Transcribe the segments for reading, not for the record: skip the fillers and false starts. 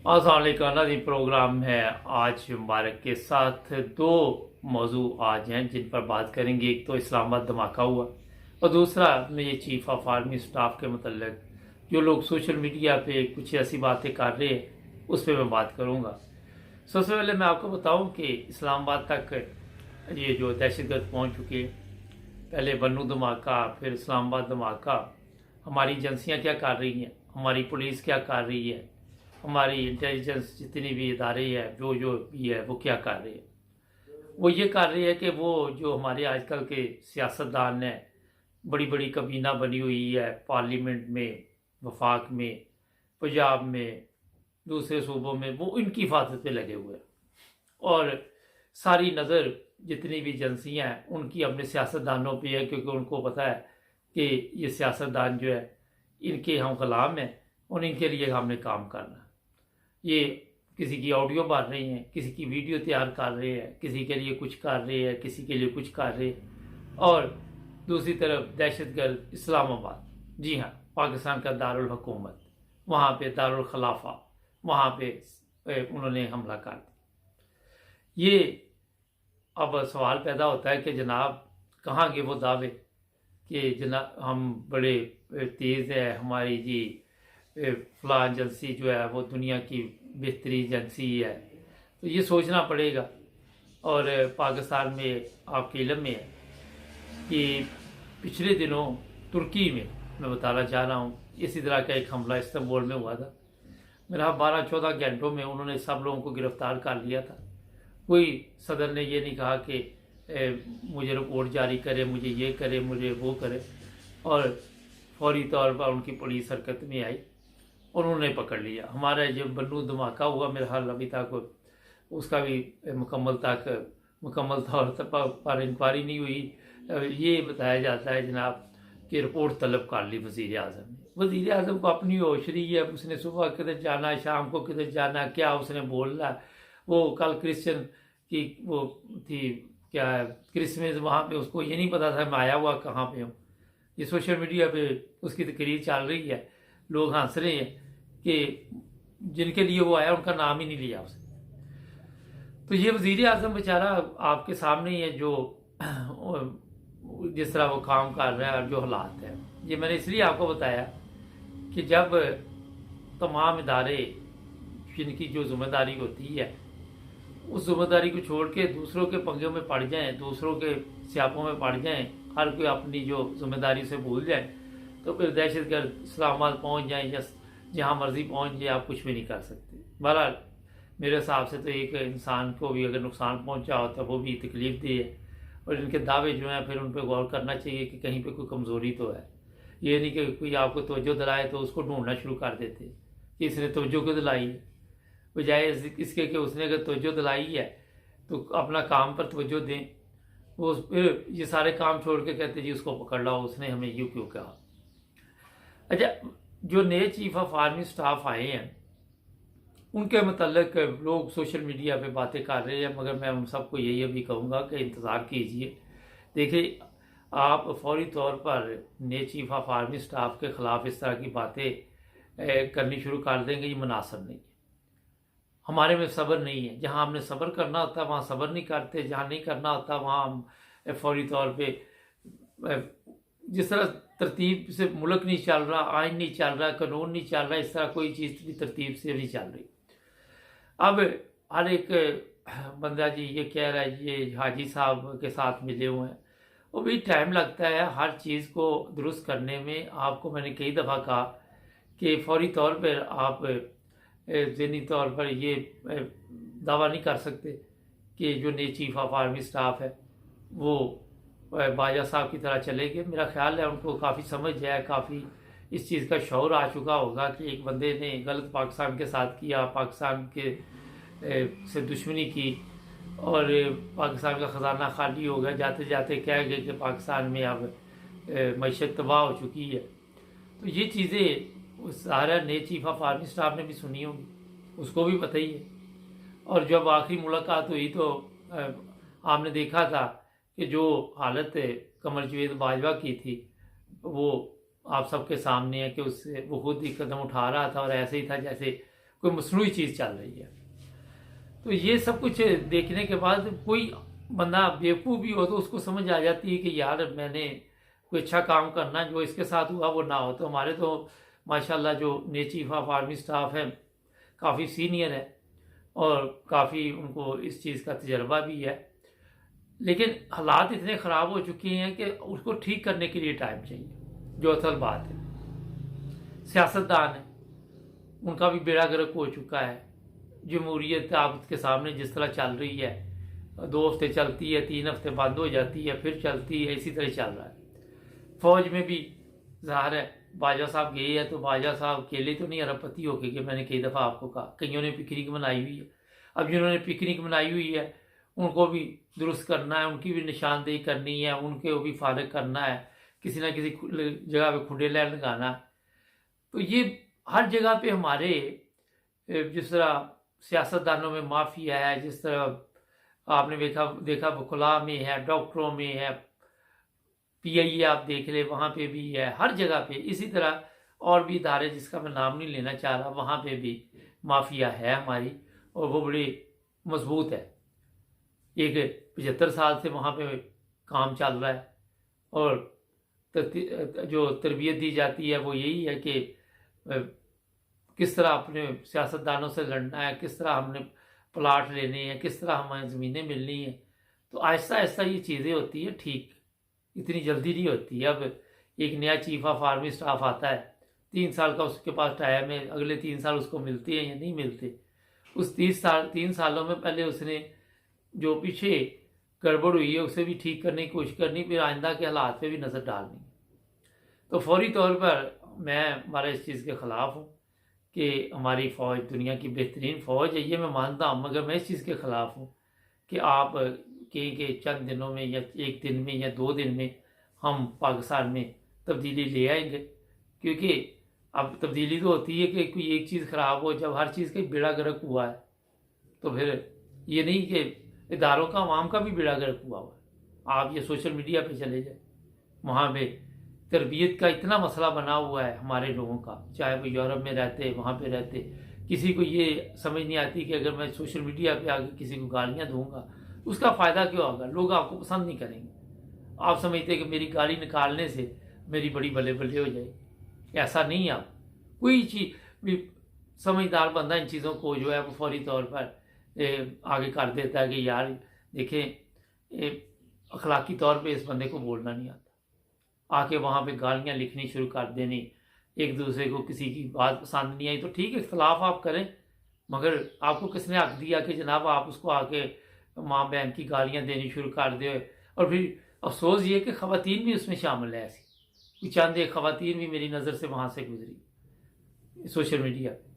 अस्सलामुअलैकुम नाज़रीन, प्रोग्राम है आज मुबारक के साथ दो मौजू आज हैं जिन पर बात करेंगे। एक तो इस्लामाबाद धमाका हुआ और दूसरा मेरे चीफ ऑफ आर्मी स्टाफ के मतलब जो लोग सोशल मीडिया पे कुछ ऐसी बातें कर रहे हैं उस पर मैं बात करूँगा। सबसे पहले मैं आपको बताऊँ कि इस्लामाबाद तक ये जो दहशतगर्द पहुँच चुके हैं, पहले बन्नू धमाका फिर इस्लामाबाद धमाका, हमारी एजेंसियाँ क्या कर रही हैं, हमारी पुलिस क्या कर रही है, हमारी इंटेलिजेंस जितनी भी इदारे हैं जो भी है वो क्या कर रहे हैं। वो ये कर रही है कि वो जो हमारे आजकल के सियासतदान हैं, बड़ी बड़ी कबीना बनी हुई है पार्लियामेंट में, वफाक में, पंजाब में, दूसरे सूबों में, वो इनकी हिफाजत पे लगे हुए हैं और सारी नज़र जितनी भी एजेंसियाँ हैं उनकी अपने सियासतदानों पे है, क्योंकि उनको पता है कि ये सियासतदान जो है इनके हम गुलाम हैं और इनके लिए हमने काम करना है। ये किसी की ऑडियो बांध रही हैं, किसी की वीडियो तैयार कर रहे हैं, किसी के लिए कुछ कर रहे हैं, किसी के लिए कुछ कर रहे हैं। और दूसरी तरफ दहशतगर्द इस्लामाबाद, जी हाँ, पाकिस्तान का दारुल हुकूमत, वहाँ पे दारुल खलाफा, वहाँ पे उन्होंने हमला कर दिया। ये अब सवाल पैदा होता है कि जनाब कहाँ गए वो दावे कि जनाब हम बड़े तेज़ है, हमारी जी फलां एजेंसी जो है वो दुनिया की बेहतरीन एजेंसी है। तो ये सोचना पड़ेगा। और पाकिस्तान में आपके इल्म में है कि पिछले दिनों तुर्की में मैं बताना चाह रहा हूँ इसी तरह का एक हमला इस्तांबुल में हुआ था। मेरा 12-14 घंटों में उन्होंने सब लोगों को गिरफ्तार कर लिया था। कोई सदर ने ये नहीं कहा कि मुझे रिपोर्ट जारी करे, मुझे ये करे, मुझे वो करे, और फौरी तौर पर उनकी पुलिस हरकत में आई और उन्होंने पकड़ लिया। हमारा जो बन्नू धमाका हुआ मेरे ख्याल अभी तक उसका भी मुकम्मल तौर पर इंक्वायरी नहीं हुई। ये बताया जाता है जनाब कि रिपोर्ट तलब कर ली वज़ीर आज़म ने। वज़ीर आज़म को अपनी होश रही है, उसने सुबह किधर जाना है, शाम को किधर जाना है, क्या उसने बोलना है। वो कल क्रिश्चियन की वो थी क्या है क्रिसमस, वहाँ पे उसको ये नहीं पता था मैं आया हुआ कहाँ पे हूँ। ये सोशल मीडिया पे उसकी तकरीर चल रही है, लोग हंस रहे हैं कि जिनके लिए वो आया उनका नाम ही नहीं लिया उसने। तो ये वज़ीर आज़म बेचारा आपके सामने ही है जो जिस तरह वो काम कर रहा है और जो हालात है। ये मैंने इसलिए आपको बताया कि जब तमाम इदारे जिनकी जो जिम्मेदारी होती है उस जिम्मेदारी को छोड़ के दूसरों के पंगे में पड़ जाएं, दूसरों के स्यापों में पड़ जाएं, हर कोई अपनी जो जिम्मेदारी से भूल जाए, तो फिर दहशतगर्द इस्लामाबाद पहुंच जाएं या जहाँ मर्जी पहुंच जाए, आप कुछ भी नहीं कर सकते। बहरहाल मेरे हिसाब से तो एक इंसान को भी अगर नुकसान पहुंचा हो तो वो भी तकलीफ दी है, और इनके दावे जो हैं फिर उन पर गौर करना चाहिए कि कहीं पे कोई कमज़ोरी तो है। ये नहीं कि कोई आपको तवज्जो दिलाए तो उसको ढूंढना शुरू कर देते कि इसने तवज्जो क्यों दिलाई है, बजाय इसके कि उसने अगर तवज्जो दिलाई है तो अपना काम पर तवज्जो दें। वो फिर ये सारे काम छोड़ के कहते जी उसको पकड़ लाओ, उसने हमें यूँ क्यों कहा। अच्छा, जो नए चीफ ऑफ आर्मी स्टाफ आए हैं उनके मतलब लोग सोशल मीडिया पे बातें कर रहे हैं, मगर मैं उन सबको यही अभी कहूँगा कि इंतज़ार कीजिए। देखिए, आप फौरी तौर पर नए चीफ ऑफ आर्मी स्टाफ के ख़िलाफ़ इस तरह की बातें करनी शुरू कर देंगे, ये मुनासिब नहीं है। हमारे में सब्र नहीं है। जहाँ हमने सब्र करना होता है वहाँ सब्र नहीं करते, जहाँ नहीं करना होता वहाँ हम फौरी तौर पे जिस तरह तरतीब से मुल्क नहीं चल रहा, आइन नहीं चल रहा, कानून नहीं चल रहा, इस तरह कोई चीज़ भी तरतीब से नहीं चल रही। अब हर एक बंदा जी ये कह रहा है ये हाजी साहब के साथ मिले हुए हैं, वो भी टाइम लगता है हर चीज़ को दुरुस्त करने में। आपको मैंने कई दफ़ा कहा कि फौरी तौर पर आप ज़हनी तौर पर ये दावा नहीं कर सकते कि जो नए चीफ ऑफ आर्मी स्टाफ है वो बाजा साहब की तरह चलेंगे। मेरा ख्याल है उनको काफ़ी समझ है, काफ़ी इस चीज़ का शौर आ चुका होगा कि एक बंदे ने गलत पाकिस्तान के साथ किया, पाकिस्तान के से दुश्मनी की और पाकिस्तान का ख़जाना खाली हो गया, जाते जाते कह गए कि पाकिस्तान में अब मईशत तबाह हो चुकी है। तो ये चीज़ें उस सारा नए चीफ ऑफ आर्मी स्टाफ ने भी सुनी होगी, उसको भी पता ही है। और जब आखिरी मुलाकात हुई तो आपने देखा था कि जो हालत कमर जवेद बाजवा की थी वो आप सबके सामने है कि उससे वो खुद ही कदम उठा रहा था और ऐसे ही था जैसे कोई मसनूई चीज़ चल रही है। तो ये सब कुछ देखने के बाद कोई बंदा बेवकूफ़ भी हो तो उसको समझ आ जाती है कि यार मैंने कोई अच्छा काम करना, जो इसके साथ हुआ वो ना हो। तो हमारे तो माशाल्लाह जो नए चीफ ऑफ आर्मी स्टाफ है काफ़ी सीनियर है और काफ़ी उनको इस चीज़ का तजर्बा भी है, लेकिन हालात इतने ख़राब हो चुके हैं कि उसको ठीक करने के लिए टाइम चाहिए, जो असल बात है। सियासतदान है, उनका भी बेड़ा गर्क हो चुका है। जमहूरियत आपके सामने जिस तरह चल रही है, 2 हफ्ते चलती है, 3 हफ्ते बंद हो जाती है, फिर चलती है, इसी तरह चल रहा है। फौज में भी ज़ाहिर है बाजा साहब गए हैं तो बाजा साहब अकेले तो नहीं अरबपति होके कि मैंने कई दफ़ा आपको कहा, कईयों ने पिकनिक मनाई हुई है। अब जिन्होंने पिकनिक मनाई हुई है उनको भी दुरुस्त करना है, उनकी भी निशानदेही करनी है, उनको भी फारिग करना है, किसी ना किसी जगह पे खुडे लैन लगाना है। तो ये हर जगह पे हमारे जिस तरह सियासतदानों में माफिया है, जिस तरह आपने देखा वकुला में है, डॉक्टरों में है, पीआईए आप देख ले वहाँ पे भी है, हर जगह पे इसी तरह और भी इदारे जिसका मैं नाम नहीं लेना चाह रहा, वहाँ पे भी माफिया है हमारी, और वो बड़ी मजबूत है। एक 75 साल से वहाँ पे काम चल रहा है और जो तरबियत दी जाती है वो यही है कि किस तरह अपने सियासतदानों से लड़ना है, किस तरह हमने प्लाट लेने हैं, किस तरह हमें ज़मीनें मिलनी है। तो आहिस्ता आहिस्ता ये चीज़ें होती है ठीक, इतनी जल्दी नहीं होती। अब एक नया चीफ ऑफ आर्मी स्टाफ आता है, 3 साल का उसके पास टाइम है, अगले 3 साल उसको मिलते हैं या नहीं मिलते। उस 3 सालों में पहले उसने जो पीछे गड़बड़ हुई है उसे भी ठीक करने की कोशिश करनी, फिर आइंदा के हालात पे भी नज़र डालनी। तो फौरी तौर पर मैं हमारे इस चीज़ के ख़िलाफ़ हूँ कि हमारी फ़ौज दुनिया की बेहतरीन फ़ौज है, ये मैं मानता हूँ, मगर मैं इस चीज़ के ख़िलाफ़ हूँ कि आप कहें कि चंद दिनों में या 1 दिन में या 2 दिन में हम पाकिस्तान में तब्दीली ले आएंगे। क्योंकि अब तब्दीली तो होती है कि कोई एक चीज़ ख़राब हो, जब हर चीज़ का बेड़ा गर्क हुआ है तो फिर ये नहीं कि इदारों का अवाम का भी बेड़ा गर्क हुआ है। आप ये सोशल मीडिया पे चले जाए, वहाँ पे तरबियत का इतना मसला बना हुआ है हमारे लोगों का, चाहे वो यूरोप में रहते वहाँ पे रहते, किसी को ये समझ नहीं आती कि अगर मैं सोशल मीडिया पे आके किसी को गालियाँ दूंगा उसका फ़ायदा क्या होगा, लोग आपको पसंद नहीं करेंगे। आप समझते कि मेरी गाली निकालने से मेरी बड़ी बल्ले बल्ले हो जाएगी, ऐसा नहीं। आप कोई चीज़ भी समझदार बंदा इन चीज़ों को जो है वो फौरी तौर पर आगे कर देता है कि यार देखें अखलाकी तौर पे इस बंदे को बोलना नहीं आता, आके वहाँ पे गालियाँ लिखनी शुरू कर देनी, एक दूसरे को किसी की बात पसंद नहीं आई तो ठीक है इख्तलाफ आप करें, मगर आपको किसने हक दिया कि जनाब आप उसको आके माँ बहन की गालियाँ देनी शुरू कर दे। और फिर अफसोस ये कि ख़वातीन भी उसमें शामिल है, ऐसी चंद एक ख़वातीन भी मेरी नज़र से वहाँ से गुजरी सोशल मीडिया पे,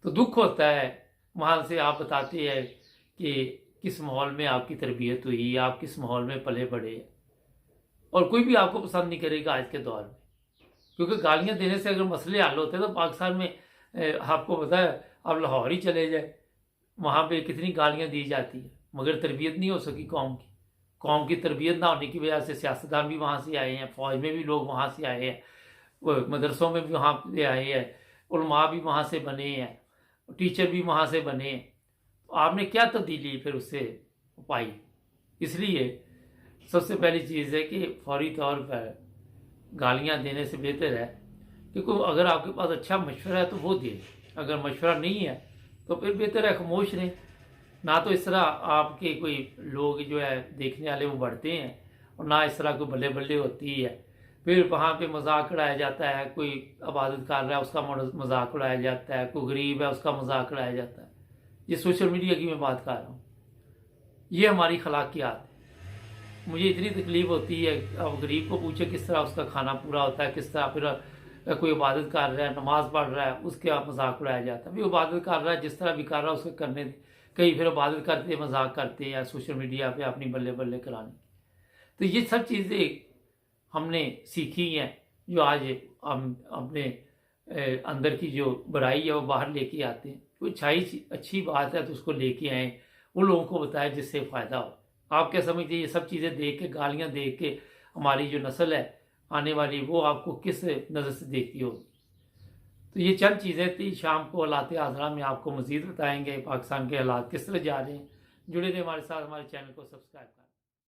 तो दुख होता है। वहाँ से आप बताते हैं कि किस माहौल में आपकी तरबियत हुई, आप किस माहौल में पले बढ़े, और कोई भी आपको पसंद नहीं करेगा आज के दौर में, क्योंकि गालियाँ देने से अगर मसले हल होते तो पाकिस्तान में आपको पता है आप लाहौर ही चले जाए, वहाँ पे कितनी गालियाँ दी जाती है, मगर तरबियत नहीं हो सकी कौम की तरबियत ना होने की वजह से सियासतदान भी वहाँ से आए हैं, फ़ौज में भी लोग वहाँ से आए हैं, वो मदरसों में भी वहाँ से आए हैं, उलमा भी वहाँ से बने हैं, टीचर भी वहाँ से बने हैं। तो आपने क्या तब्दीली फिर उससे पाई? इसलिए सबसे पहली चीज़ है कि फौरी तौर पर गालियाँ देने से बेहतर है कि कोई अगर आपके पास अच्छा मशवरा है तो वो दे, अगर मशवरा नहीं है तो फिर बेहतर है खामोश रहें। ना तो इस तरह आपके कोई लोग जो है देखने वाले वो बढ़ते हैं, और ना इस तरह कोई बल्ले बल्ले होती है। फिर वहाँ पे मजाक उड़ाया जाता है, कोई इबादत कर रहा है उसका मजाक उड़ाया जाता है, कोई गरीब है उसका मजाक उड़ाया जाता है। ये सोशल मीडिया की मैं बात कर रहा हूँ, ये हमारी खलाकियात है। मुझे इतनी तकलीफ होती है, अब गरीब को पूछे किस तरह उसका खाना पूरा होता है, किस तरह फिर कोई इबादत कर रहा है, नमाज पढ़ रहा है, उसके आप मजाक उड़ाया जाता है। भी इबादत कर रहा है जिस तरह भी कर रहा है उसको करने दे, कई फिर इबादत करते मजाक करते हैं सोशल मीडिया पे अपनी बल्ले बल्ले कराने। तो ये सब चीज़ें हमने सीखी हैं जो आज हम अपने अंदर की जो बुराई है वो बाहर लेके आते हैं। कोई अच्छी बात है तो उसको लेके आए, उन लोगों को बताएं जिससे फ़ायदा हो। आप क्या समझते हैं ये सब चीज़ें देख के, गालियाँ देख के हमारी जो नस्ल है आने वाली, वो आपको किस नज़र से देखती होगी? तो ये चंद चीज़ें थी। शाम को हालात हाज़रा में आपको मज़ीद बताएंगे पाकिस्तान के हालात किस तरह जा रहे हैं। जुड़े रहे हमारे साथ, हमारे चैनल को सब्सक्राइब करें।